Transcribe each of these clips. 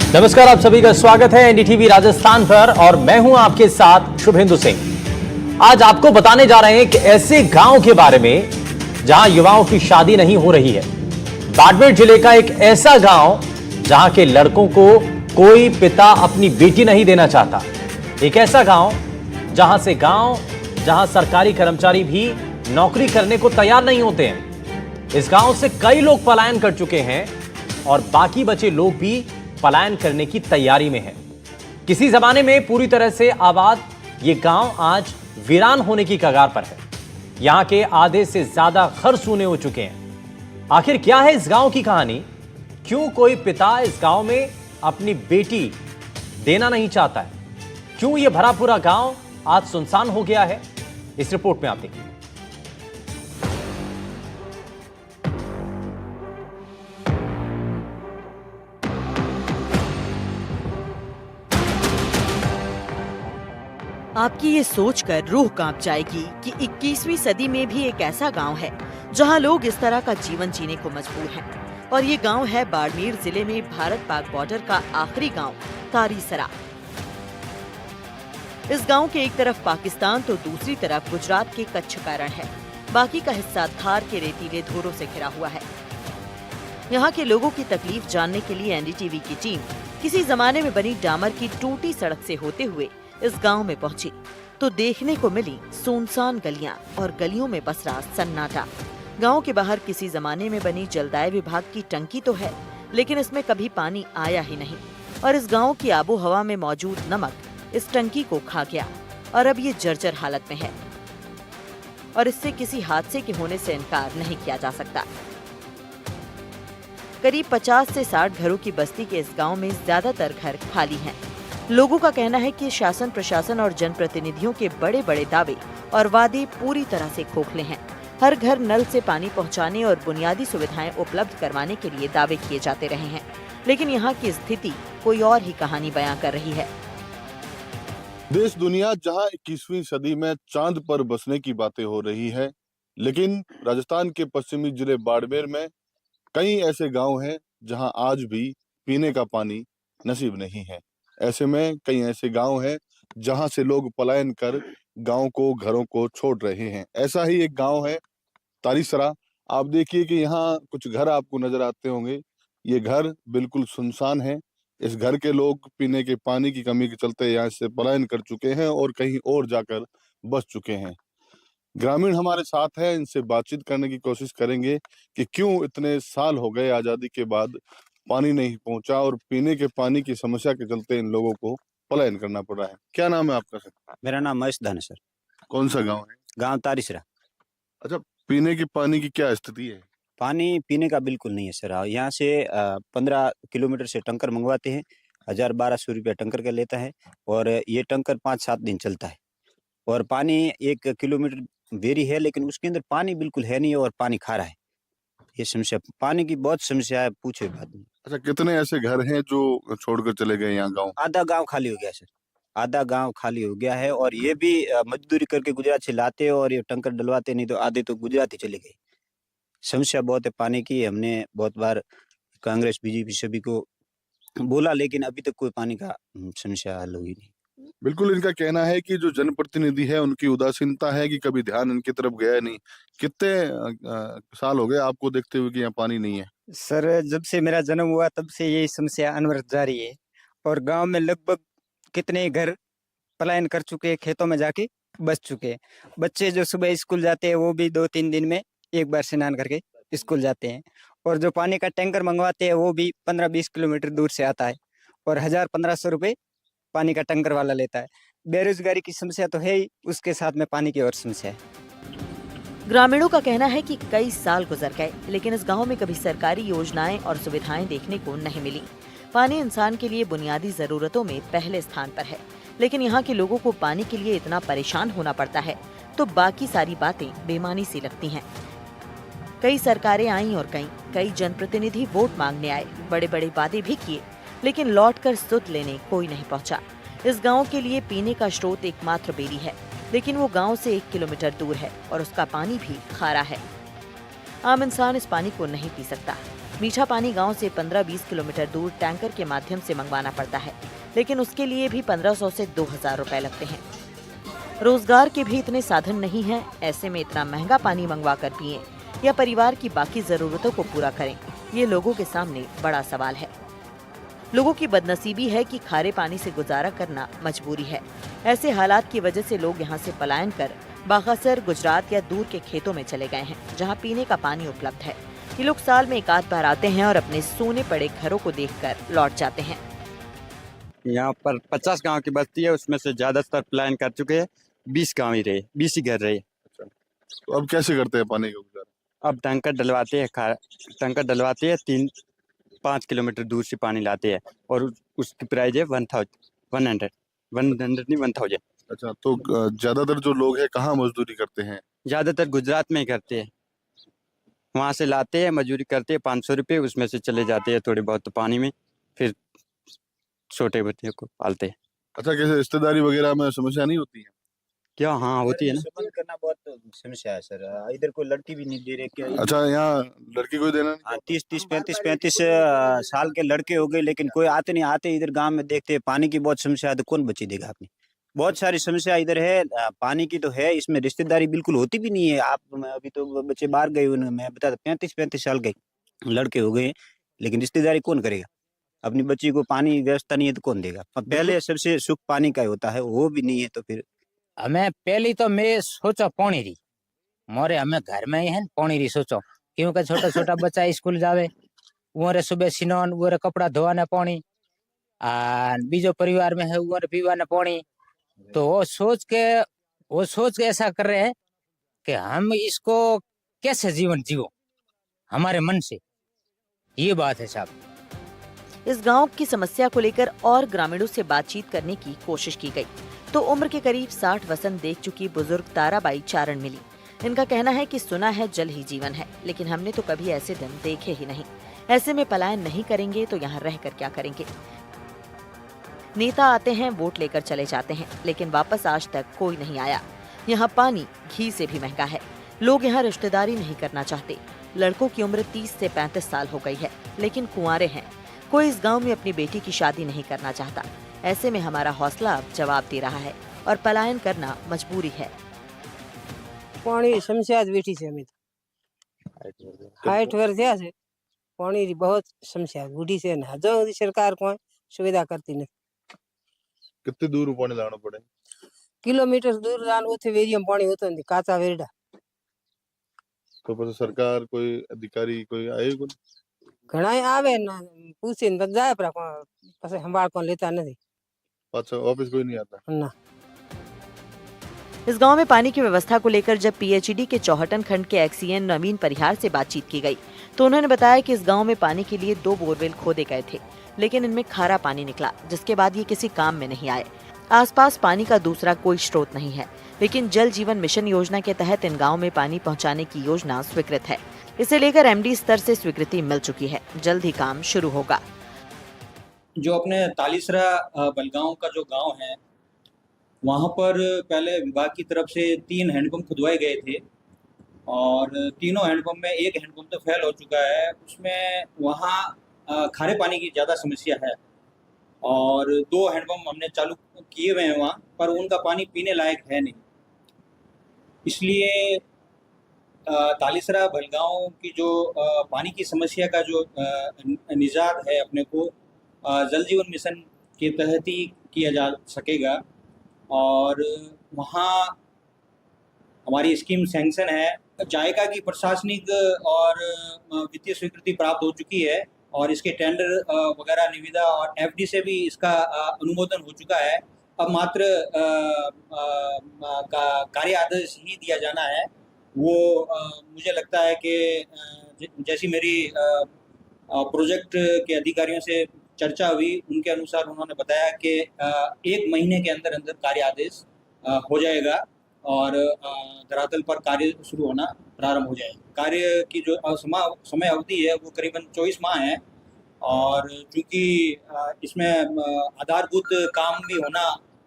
नमस्कार, आप सभी का स्वागत है एनडीटीवी राजस्थान पर और मैं हूं आपके साथ शुभेंदु सिंह। आज आपको बताने जा रहे हैं कि ऐसे गांव के बारे में जहां युवाओं की शादी नहीं हो रही है। बाड़मेर जिले का एक ऐसा गांव जहां के लड़कों को कोई पिता अपनी बेटी नहीं देना चाहता। एक ऐसा गांव जहां सरकारी कर्मचारी भी नौकरी करने को तैयार नहीं होते हैं। इस गांव से कई लोग पलायन कर चुके हैं और बाकी बचे लोग भी पलायन करने की तैयारी में है। किसी जमाने में पूरी तरह से आबाद ये गांव आज वीरान होने की कगार पर है। यहां के आधे से ज्यादा घर सूने हो चुके हैं। आखिर क्या है इस गांव की कहानी? क्यों कोई पिता इस गांव में अपनी बेटी देना नहीं चाहता है? क्यों यह भरा पूरा गांव आज सुनसान हो गया है? इस रिपोर्ट में आप देखिए। आपकी ये सोचकर रूह कांप जाएगी कि 21वीं सदी में भी एक ऐसा गांव है जहां लोग इस तरह का जीवन जीने को मजबूर हैं। और ये गांव है बाड़मेर जिले में भारत पाक बॉर्डर का आखिरी गांव तारीसरा। इस गांव के एक तरफ पाकिस्तान तो दूसरी तरफ गुजरात के कच्छ का रण है। बाकी का हिस्सा थार के रेतीले धोरों से घिरा हुआ है। यहाँ के लोगों की तकलीफ जानने के लिए एनडीटीवी की टीम किसी जमाने में बनी डामर की टूटी सड़क से होते हुए इस गांव में पहुंची तो देखने को मिली सुनसान गलियां और गलियों में पसरा सन्नाटा। गांव के बाहर किसी जमाने में बनी जलदाय विभाग की टंकी तो है, लेकिन इसमें कभी पानी आया ही नहीं। और इस गांव की आबो हवा में मौजूद नमक इस टंकी को खा गया और अब ये जर्जर हालत में है और इससे किसी हादसे के होने से इनकार नहीं किया जा सकता। करीब 50 से 60 घरों की बस्ती के इस गांव में ज्यादातर घर खाली हैं। लोगों का कहना है कि शासन प्रशासन और जनप्रतिनिधियों के बड़े बड़े दावे और वादे पूरी तरह से खोखले हैं। हर घर नल से पानी पहुंचाने और बुनियादी सुविधाएं उपलब्ध करवाने के लिए दावे किए जाते रहे हैं, लेकिन यहाँ की स्थिति कोई और ही कहानी बयां कर रही है। देश दुनिया जहां 21वीं सदी में चांद पर बसने की बातें हो रही है, लेकिन राजस्थान के पश्चिमी जिले बाड़मेर में कई ऐसे गांव हैं जहां आज भी पीने का पानी नसीब नहीं है। ऐसे में कई ऐसे गांव हैं जहां से लोग पलायन कर गांव को, घरों को छोड़ रहे हैं। ऐसा ही एक गांव है तारीसरा। आप देखिए कि यहाँ कुछ घर आपको नजर आते होंगे। ये घर बिल्कुल सुनसान है। इस घर के लोग पीने के पानी की कमी के चलते यहाँ से पलायन कर चुके हैं और कहीं और जाकर बस चुके हैं। ग्रामीण हमारे साथ है, इनसे बातचीत करने की कोशिश करेंगे कि क्यों इतने साल हो गए आजादी के बाद पानी नहीं पहुंचा और पीने के पानी की समस्या के चलते इन लोगों को पलायन करना पड़ा है। क्या नाम है आपका सर? मेरा नाम महेश धन है सर। कौन सा गांव है? गांव तारीसरा। अच्छा, पीने के पानी की क्या स्थिति है? पानी पीने का बिल्कुल नहीं है सर। यहाँ से 15 किलोमीटर से टंकर मंगवाते हैं। 1000-1200 रुपया टंकर का लेता है और ये टंकर 5-7 दिन चलता है। और पानी 1 किलोमीटर देरी है, लेकिन उसके अंदर पानी बिल्कुल है नहीं और पानी खारा है। ये समस्या, पानी की बहुत समस्या है, पूछे बात नहीं। अच्छा, कितने ऐसे घर हैं जो छोड़कर चले गए यहाँ गांव? आधा गांव खाली हो गया सर। आधा गांव खाली हो गया है और ये भी मजदूरी करके गुजरात से लाते हैं और ये टंकर डलवाते, नहीं तो आधे तो गुजरात ही चले गए। समस्या बहुत है पानी की। हमने बहुत बार कांग्रेस, बीजेपी सभी को बोला, लेकिन अभी तक कोई पानी का समस्या हल हुई नहीं। बिल्कुल, इनका कहना है कि जो जनप्रतिनिधि है उनकी उदासीनता है कि कभी ध्यान इनकी तरफ गया नहीं। कितने साल हो गए आपको देखते हुए कि यहाँ पानी नहीं है? सर, जब से मेरा जन्म हुआ तब से यही समस्या अनवरत जारी है और गांव में लगभग कितने घर पलायन कर चुके हैं, खेतों में जाके बस चुके हैं। बच्चे जो सुबह स्कूल जाते हैं वो भी 2-3 दिन में एक बार स्नान करके स्कूल जाते हैं और जो पानी का टैंकर मंगवाते हैं वो भी 15-20 किलोमीटर दूर से आता है और 1000-1500 रुपये पानी का टैंकर वाला लेता है। बेरोजगारी की समस्या तो है ही, उसके साथ में पानी की और समस्या है। ग्रामीणों का कहना है कि कई साल गुजर गए, लेकिन इस गांव में कभी सरकारी योजनाएं और सुविधाएं देखने को नहीं मिली। पानी इंसान के लिए बुनियादी जरूरतों में पहले स्थान पर है, लेकिन यहाँ के लोगों को पानी के लिए इतना परेशान होना पड़ता है तो बाकी सारी बातें बेमानी सी लगती हैं। कई सरकारें आईं और कई जनप्रतिनिधि वोट मांगने आए, बड़े बड़े वादे भी किए, लेकिन लौटकर सुध लेने कोई नहीं पहुंचा। इस गांव के लिए पीने का स्रोत एकमात्र बेरी है, लेकिन वो गांव से 1 किलोमीटर दूर है और उसका पानी भी खारा है। आम इंसान इस पानी को नहीं पी सकता। मीठा पानी गांव से 15-20 किलोमीटर दूर टैंकर के माध्यम से मंगवाना पड़ता है, लेकिन उसके लिए भी 1500 से 2000 रुपए लगते हैं। रोजगार के भी इतने साधन नहीं हैं, ऐसे में इतना महंगा पानी मंगवा कर पिएं या परिवार की बाकी जरूरतों को पूरा करें, ये लोगों के सामने बड़ा सवाल है। लोगों की बदनसीबी है कि खारे पानी से गुजारा करना मजबूरी है। ऐसे हालात की वजह से लोग यहाँ से पलायन कर बागासर, गुजरात या दूर के खेतों में चले गए हैं, जहाँ पीने का पानी उपलब्ध है। ये लोग साल में एक आध बार आते हैं और अपने सोने पड़े घरों को देखकर लौट जाते हैं। यहाँ पर 50 गांव की बस्ती है, उसमें से ज्यादातर पलायन कर चुके हैं। 20 गांव ही रहे, 20 ही घर रहे। तो अब कैसे करते हैं पानी का गुजारा? अब टैंकर डलवाते हैं, 3-5 किलोमीटर दूर से पानी लाते हैं और उसकी प्राइस है 100 नहीं 1000। अच्छा, तो ज्यादातर जो लोग हैं कहाँ मजदूरी करते हैं? ज्यादातर गुजरात में ही करते हैं, वहां से लाते हैं, मजदूरी करते हैं 500 रुपये, उसमें से चले जाते हैं थोड़े बहुत पानी में, फिर छोटे बच्चे को पालते हैं। अच्छा, कैसे रिश्तेदारी वगैरह में समस्या नहीं होती है? क्या? हाँ होती है ना। संबंध करना बहुत समस्या है सर, इधर कोई लड़की भी नहीं दे रहे क्या? अच्छा, यहाँ लड़की को देना नहीं? हाँ, 35 साल के लड़के हो गए, लेकिन कोई आते नहीं। आते इधर गांव में देखते हैं पानी की बहुत समस्या है, तो कौन बच्ची देगा अपनी? बहुत सारी समस्या इधर है, पानी की तो है, इसमें रिश्तेदारी बिल्कुल होती भी नहीं है। आप अभी तो बच्चे बाहर गए, मैं बता 35 साल के लड़के हो गए, लेकिन रिश्तेदारी कौन करेगा? अपनी बच्ची को पानी व्यवस्था नहीं है तो कौन देगा? पहले सबसे सुख पानी का होता है, वो भी नहीं है तो फिर हमें पहली तो मैं सोचो पौनी रही मोरे, हमें घर में ही है पौनी रही सोचो, क्योंकि छोटा छोटा बच्चा स्कूल जावे, वो सुबह सिनोन, वो कपड़ा धोवाने पानी, बीजो परिवार में है वो पीवाने पानी। तो वो सोच के ऐसा कर रहे हैं कि हम इसको कैसे जीवन जीवो हमारे मन से, ये बात है साहब। इस गांव की समस्या को लेकर और ग्रामीणों से बातचीत करने की कोशिश की गई, तो उम्र के करीब 60 वसंत देख चुकी बुजुर्ग ताराबाई चारण मिली। इनका कहना है कि सुना है जल ही जीवन है, लेकिन हमने तो कभी ऐसे दिन देखे ही नहीं। ऐसे में पलायन नहीं करेंगे तो यहाँ रहकर क्या करेंगे? नेता आते हैं, वोट लेकर चले जाते हैं, लेकिन वापस आज तक कोई नहीं आया। यहाँ पानी घी से भी महंगा है। लोग यहाँ रिश्तेदारी नहीं करना चाहते। लड़कों की उम्र 30 से 35 साल हो गई है, लेकिन कुंवारे हैं। कोई इस गांव में अपनी बेटी की शादी नहीं करना चाहता। ऐसे में हमारा हौसला अब जवाब दे रहा है और पलायन करना मजबूरी है। पानी समस्या बेटी से हमें 60 वर्ष से पानी की बहुत समस्या बूढ़ी से ना, जो सरकार को सुविधा करती नहीं। कितने दूर पानी लाना पड़े? किलोमीटर दूर जान थे वेरियम पानी होता नहीं, काचा वेरडा। तो फिर सरकार कोई अधिकारी कोई आए? कोई घना आवे ना पूछे न जाए पर पास संभाल कौन लेता नहीं। अच्छा, ऑफिस कोई नहीं आता ना। इस गांव में पानी की व्यवस्था को लेकर जब पीएचईडी के चौहटन खंड के एक्सीएन नवीन परिहार से बातचीत की गई, तो उन्होंने बताया कि इस गांव में पानी के लिए 2 बोरवेल खोदे गए थे, लेकिन इनमें खारा पानी निकला, जिसके बाद ये किसी काम में नहीं आए। आसपास पानी का दूसरा कोई स्रोत नहीं है, लेकिन जल जीवन मिशन योजना के तहत इन गाँव में पानी पहुँचाने की योजना स्वीकृत है। इसे लेकर एमडी स्तर से स्वीकृति मिल चुकी है, जल्द ही काम शुरू होगा। जो अपने तालिसरा बलगांव का जो गांव है, वहाँ पर पहले विभाग की तरफ से 3 हैंडपंप खुदवाए गए थे और तीनों हैंडपंप में एक हैंडपंप तो फेल हो चुका है। उसमें वहाँ खारे पानी की ज़्यादा समस्या है और 2 हैंडपंप हमने चालू किए हुए हैं वहाँ, पर उनका पानी पीने लायक है नहीं। इसलिए तालिसरा बलगांव की जो पानी की समस्या का जो निजात है अपने को जल जीवन मिशन के तहत ही किया जा सकेगा। और वहाँ हमारी स्कीम सैंक्शन है, जायका की प्रशासनिक और वित्तीय स्वीकृति प्राप्त हो चुकी है और इसके टेंडर वगैरह निविदा और एफडी से भी इसका अनुमोदन हो चुका है। अब मात्र कार्य आदेश ही दिया जाना है। वो मुझे लगता है कि जैसी मेरी प्रोजेक्ट के अधिकारियों से चर्चा हुई, उनके अनुसार उन्होंने बताया कि 1 महीने के अंदर अंदर कार्य आदेश हो जाएगा और धरातल पर कार्य शुरू होना प्रारंभ हो जाएगा। कार्य की जो समय अवधि है वो करीबन 24 माह है और चूँकि इसमें आधारभूत काम भी होना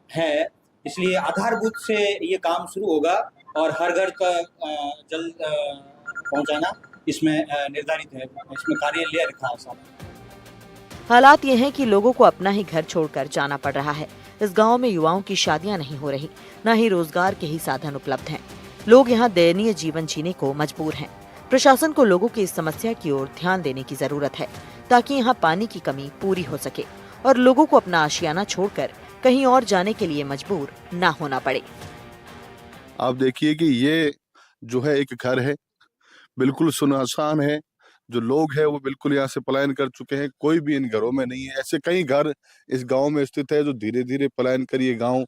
है, इसलिए आधारभूत से ये काम शुरू होगा और हर घर का जल पहुंचाना इसमें निर्धारित है, इसमें कार्य ले रखा है सारा। हालात ये हैं कि लोगों को अपना ही घर छोड़कर जाना पड़ रहा है। इस गांव में युवाओं की शादियां नहीं हो रही, न ही रोजगार के ही साधन उपलब्ध हैं। लोग यहां दयनीय जीवन जीने को मजबूर हैं। प्रशासन को लोगों की इस समस्या की ओर ध्यान देने की जरूरत है, ताकि यहां पानी की कमी पूरी हो सके और लोगों को अपना आशियाना छोड़कर कहीं और जाने के लिए मजबूर न होना पड़े। आप देखिए कि ये जो है एक घर है, बिल्कुल सुनसान है। जो लोग हैं वो बिल्कुल यहाँ से पलायन कर चुके हैं, कोई भी इन घरों में नहीं है। ऐसे कई घर इस गांव में स्थित है जो धीरे धीरे पलायन कर ये गांव,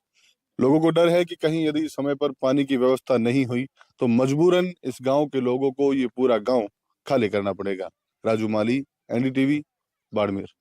लोगों को डर है कि कहीं यदि समय पर पानी की व्यवस्था नहीं हुई तो मजबूरन इस गांव के लोगों को ये पूरा गांव खाली करना पड़ेगा। राजू माली, एनडीटीवी, बाड़मेर।